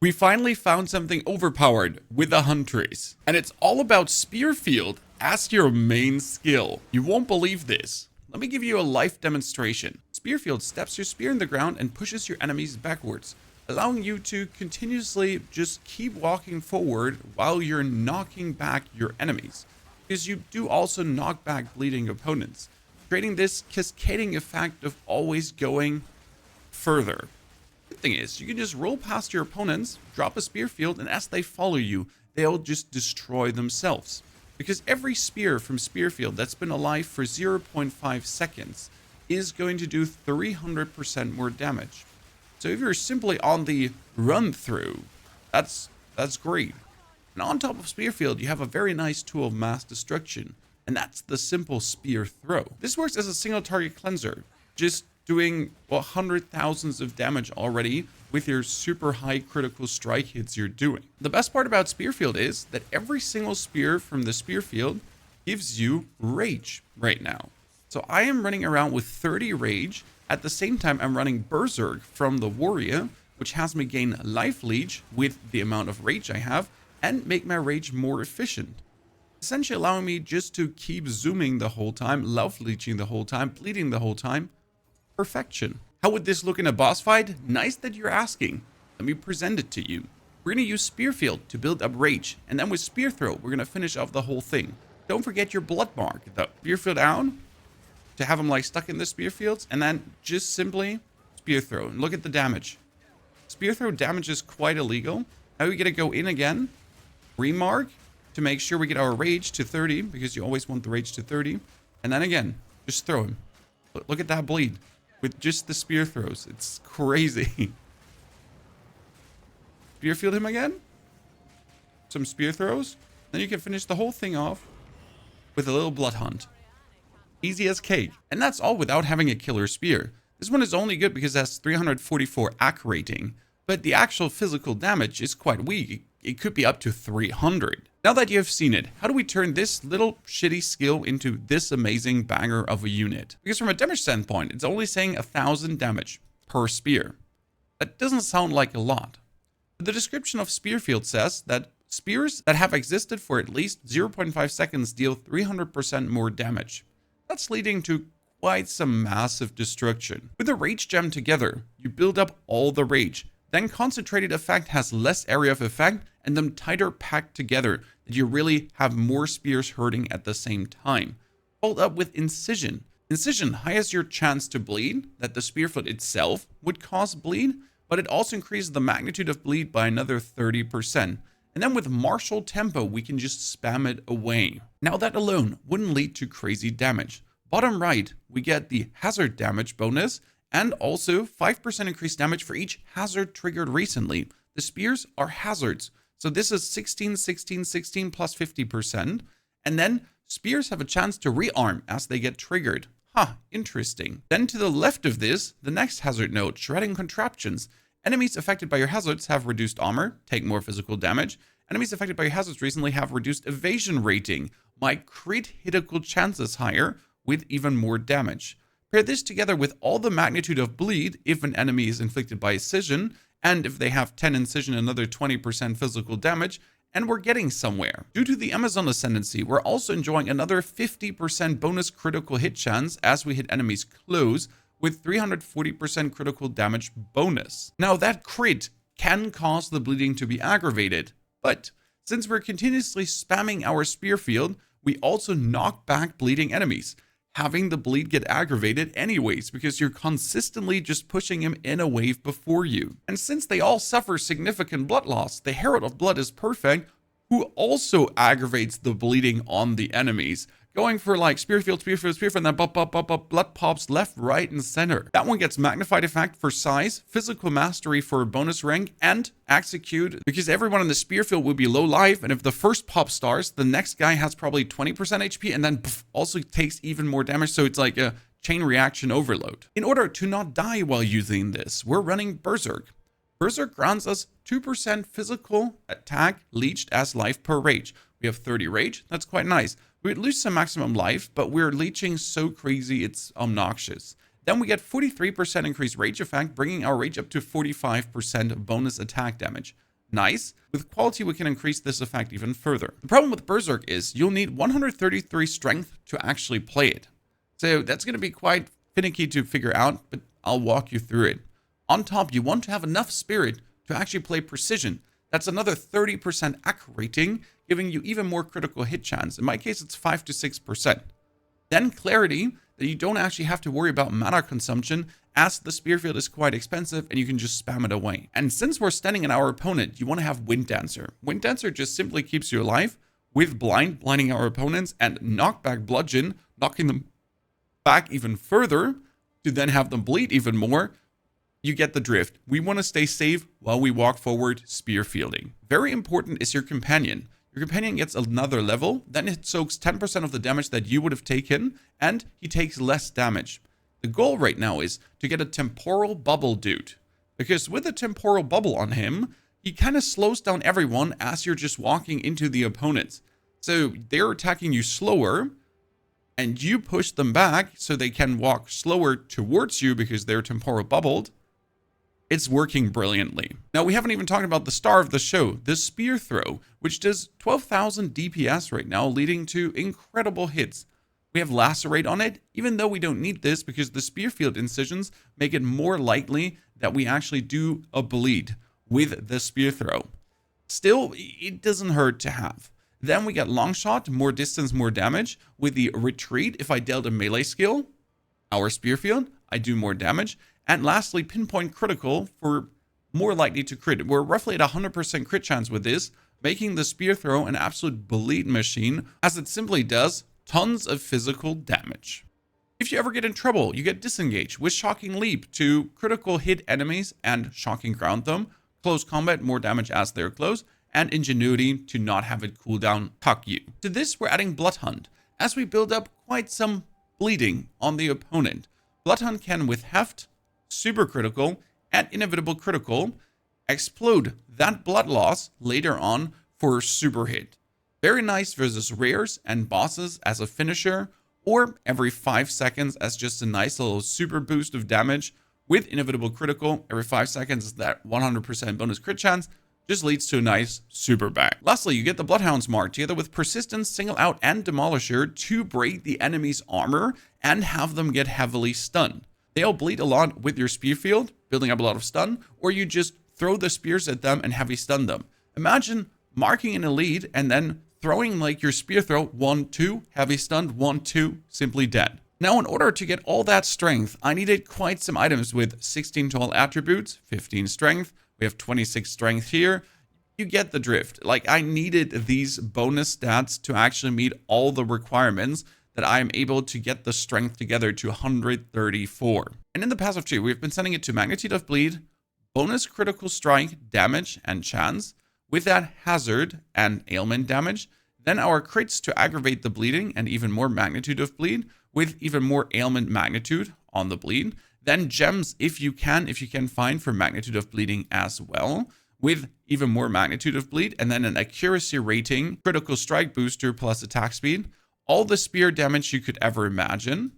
We finally found something overpowered with the Huntress, and it's all about Spearfield as your main skill. You won't believe this. Let me give you a live demonstration. Spearfield steps your spear in the ground and pushes your enemies backwards, allowing you to continuously just keep walking forward while you're knocking back your enemies, because you do also knock back bleeding opponents, creating this cascading effect of always going further. Thing is, you can just roll past your opponents, drop a Spearfield, and as they follow you, they'll just destroy themselves. Because every spear from Spearfield that's been alive for 0.5 seconds is going to do 300% more damage. So if you're simply on the run through, that's great. And on top of Spearfield, you have a very nice tool of mass destruction, and that's the simple spear throw. This works as a single target cleanser, just doing hundred thousands of damage already with your super high critical strike hits you're doing. The best part about Spearfield is that every single spear from the Spearfield gives you rage right now. So I am running around with 30 rage. At the same time, I'm running Berserk from the Warrior, which has me gain life leech with the amount of rage I have and make my rage more efficient. Essentially allowing me just to keep zooming the whole time, life leeching the whole time, bleeding the whole time. Perfection. How would this look in a boss fight? Nice that you're asking. Let me present it to you. We're going to use Spearfield to build up rage, and then with Spear Throw, we're going to finish off the whole thing. Don't forget your blood mark. The Spearfield down to have them like stuck in the Spearfields, and then just simply Spear Throw. And look at the damage. Spear Throw damage is quite illegal. Now we got to go in again, remark to make sure we get our rage to 30, because you always want the rage to 30. And then again, just throw him. Look at that bleed. With just the spear throws. It's crazy. Spearfield him again. Some spear throws. Then you can finish the whole thing off with a little blood hunt. Easy as cake. And that's all without having a killer spear. This one is only good because it has 344 AC rating. But the actual physical damage is quite weak. It could be up to 300. Now that you have seen it, how do we turn this little shitty skill into this amazing banger of a unit? Because from a damage standpoint, it's only saying 1000 damage per spear. That doesn't sound like a lot. But the description of Spearfield says that spears that have existed for at least 0.5 seconds deal 300% more damage. That's leading to quite some massive destruction. With the rage gem together, you build up all the rage. Then concentrated effect has less area of effect and them tighter packed together that you really have more spears hurting at the same time. Followed up with incision. Incision highs your chance to bleed, that the Spearfoot itself would cause bleed, but it also increases the magnitude of bleed by another 30%. And then with martial tempo, we can just spam it away. Now that alone wouldn't lead to crazy damage. Bottom right, we get the hazard damage bonus, and also 5% increased damage for each hazard triggered recently. The spears are hazards. So this is 16, 16, 16 plus 50%. And then spears have a chance to rearm as they get triggered. Interesting. Then to the left of this, the next hazard node, shredding contraptions. Enemies affected by your hazards have reduced armor, take more physical damage. Enemies affected by your hazards recently have reduced evasion rating. My crit critical chances higher with even more damage. Pair this together with all the magnitude of bleed if an enemy is inflicted by incision, and if they have 10 incision, another 20% physical damage, and we're getting somewhere. Due to the Amazon ascendancy, we're also enjoying another 50% bonus critical hit chance as we hit enemies close with 340% critical damage bonus. Now that crit can cause the bleeding to be aggravated, but since we're continuously spamming our Spearfield, we also knock back bleeding enemies, having the bleed get aggravated anyways because you're consistently just pushing him in a wave before you. And since they all suffer significant blood loss, the Herald of Blood is perfect, who also aggravates the bleeding on the enemies. Going for like Spearfield, Spearfield, Spearfield, and then blood pops left, right, and center. That one gets magnified effect for size, physical mastery for bonus rank, and execute, because everyone in the Spearfield will be low life, and if the first pop stars, the next guy has probably 20% HP, and then also takes even more damage, so it's like a chain reaction overload. In order to not die while using this, we're running Berserk. Berserk grants us 2% physical attack leached as life per rage. We have 30 rage, that's quite nice. We would lose some maximum life, but we're leeching so crazy it's obnoxious. Then we get 43% increased rage effect, bringing our rage up to 45% bonus attack damage. Nice. With quality, we can increase this effect even further. The problem with Berserk is you'll need 133 strength to actually play it. So that's going to be quite finicky to figure out, but I'll walk you through it. On top, you want to have enough spirit to actually play precision. That's another 30% accuracy rating, giving you even more critical hit chance. In my case, it's 5 to 6%. Then clarity, that you don't actually have to worry about mana consumption, as the Spearfield is quite expensive and you can just spam it away. And since we're standing in our opponent, you want to have Wind Dancer. Wind Dancer just simply keeps you alive with blinding our opponents, and knockback bludgeon, knocking them back even further to then have them bleed even more. You get the drift. We want to stay safe while we walk forward spearfielding. Very important is your companion. Your companion gets another level, then it soaks 10% of the damage that you would have taken, and he takes less damage. The goal right now is to get a temporal bubble dude, because with a temporal bubble on him, he kind of slows down everyone as you're just walking into the opponents. So they're attacking you slower, and you push them back so they can walk slower towards you because they're temporal bubbled. It's working brilliantly. Now, we haven't even talked about the star of the show, the Spear Throw, which does 12,000 DPS right now, leading to incredible hits. We have Lacerate on it, even though we don't need this because the Spearfield incisions make it more likely that we actually do a bleed with the Spear Throw. Still, it doesn't hurt to have. Then we got Long Shot, more distance, more damage. With the Retreat, if I dealt a melee skill, our Spearfield, I do more damage. And lastly, Pinpoint Critical for more likely to crit. We're roughly at 100% crit chance with this, making the Spear Throw an absolute bleed machine, as it simply does tons of physical damage. If you ever get in trouble, you get Disengage with Shocking Leap to critical hit enemies and Shocking Ground them. Close Combat, more damage as they're close. And Ingenuity to not have it cooldown tuck you. To this, we're adding Blood Hunt, as we build up quite some bleeding on the opponent. Blood Hunt can, with Heft, Super Critical, and Inevitable Critical, explode that blood loss later on for super hit. Very nice versus rares and bosses as a finisher, or every 5 seconds as just a nice little super boost of damage. With Inevitable Critical, every 5 seconds is that 100% bonus crit chance, just leads to a nice super bang. Lastly, you get the Bloodhound's Mark together with Persistence, Single Out, and Demolisher to break the enemy's armor and have them get heavily stunned. They'll bleed a lot with your Spearfield, building up a lot of stun, or you just throw the spears at them and heavy stun them. Imagine marking an elite and then throwing like your Spear Throw, 1, 2, heavy stunned, 1, 2, simply dead. Now, in order to get all that strength, I needed quite some items with 16 total attributes, 15 strength. We have 26 strength here. You get the drift. Like, I needed these bonus stats to actually meet all the requirements that I am able to get the strength together to 134. And in the passive tree, we've been sending it to Magnitude of Bleed, bonus critical strike, damage, and chance. With that, hazard and ailment damage. Then our crits to aggravate the bleeding and even more Magnitude of Bleed, with even more ailment magnitude on the bleed. Then gems, if you can find for Magnitude of Bleeding as well, with even more Magnitude of Bleed. And then an accuracy rating, critical strike booster plus attack speed. All the spear damage you could ever imagine.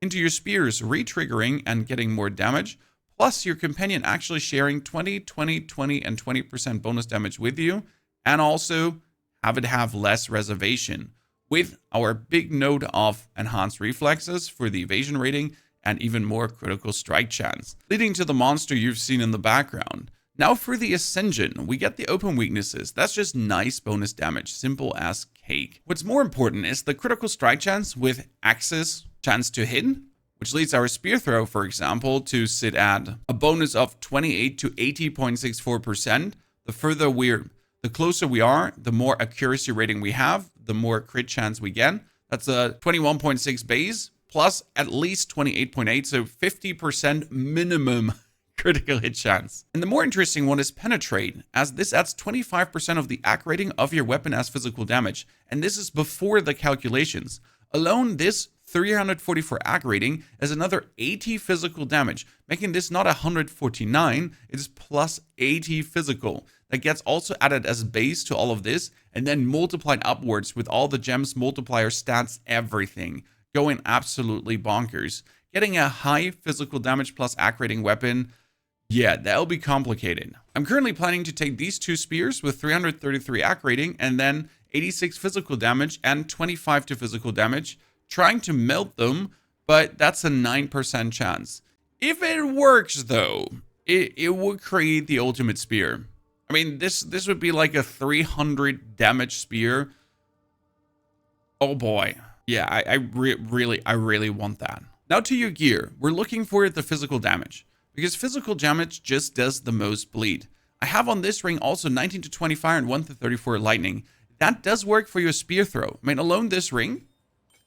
Into your spears, re-triggering and getting more damage. Plus your companion actually sharing 20, 20, 20, and 20% bonus damage with you. And also have it have less reservation, with our big node of enhanced reflexes for the evasion rating and even more critical strike chance, leading to the monster you've seen in the background. Now for the Ascension, we get the open weaknesses. That's just nice bonus damage, simple as cake. What's more important is the critical strike chance with Axis chance to hit, which leads our Spear Throw, for example, to sit at a bonus of 28 to 80.64%. The closer we are, the more accuracy rating we have, the more crit chance we get. That's a 21.6 base plus at least 28.8, so 50% minimum critical hit chance. And the more interesting one is Penetrate, as this adds 25% of the AC rating of your weapon as physical damage. And this is before the calculations. Alone, this 344 AC rating is another 80 physical damage, making this not 149, it's plus 80 physical. That gets also added as base to all of this, and then multiplied upwards with all the gems, multiplier, stats, everything. Going absolutely bonkers. Getting a high physical damage plus AC rating weapon, Yeah, that'll be complicated. I'm currently planning to take these two spears with 333 AC rating and then 86 physical damage and 25 to physical damage, trying to melt them, but that's a 9% chance. If it works though, it would create the ultimate spear. I mean, this would be like a 300 damage spear. Oh boy. Yeah, I really want that. Now to your gear, we're looking for the physical damage, because physical damage just does the most bleed. I have on this ring also 19 to 20 fire and 1 to 34 lightning. That does work for your spear throw. I mean, alone this ring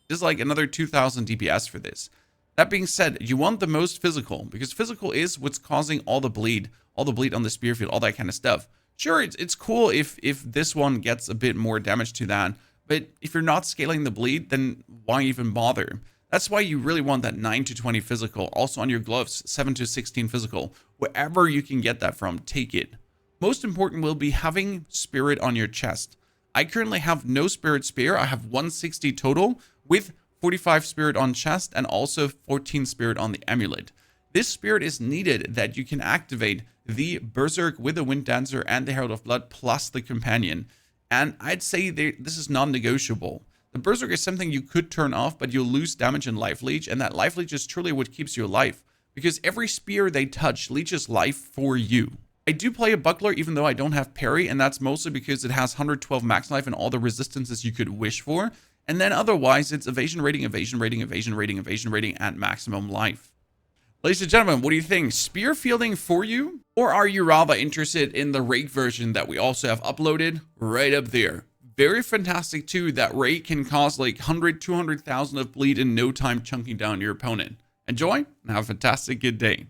is like another 2000 DPS for this. That being said, you want the most physical, because physical is what's causing all the bleed on the Spearfield, all that kind of stuff. Sure, it's cool if this one gets a bit more damage to that, but if you're not scaling the bleed, then why even bother? That's why you really want that 9 to 20 physical. Also on your gloves, 7 to 16 physical. Wherever you can get that from, take it. Most important will be having spirit on your chest. I currently have no spirit spear. I have 160 total with 45 spirit on chest and also 14 spirit on the amulet. This spirit is needed that you can activate the Berserk with the Wind Dancer and the Herald of Blood plus the Companion. And I'd say this is non-negotiable. The Berserk is something you could turn off, but you'll lose damage and life leech, and that life leech is truly what keeps you alive, because every spear they touch leeches life for you. I do play a Buckler even though I don't have parry, and that's mostly because it has 112 max life and all the resistances you could wish for, and then otherwise it's evasion rating, evasion rating, evasion rating, evasion rating, and maximum life. Ladies and gentlemen, what do you think? Spear fielding for you? Or are you rather interested in the rake version that we also have uploaded right up there? Very fantastic too, that rake can cause like 100, 200,000 of bleed in no time, chunking down your opponent. Enjoy and have a fantastic good day.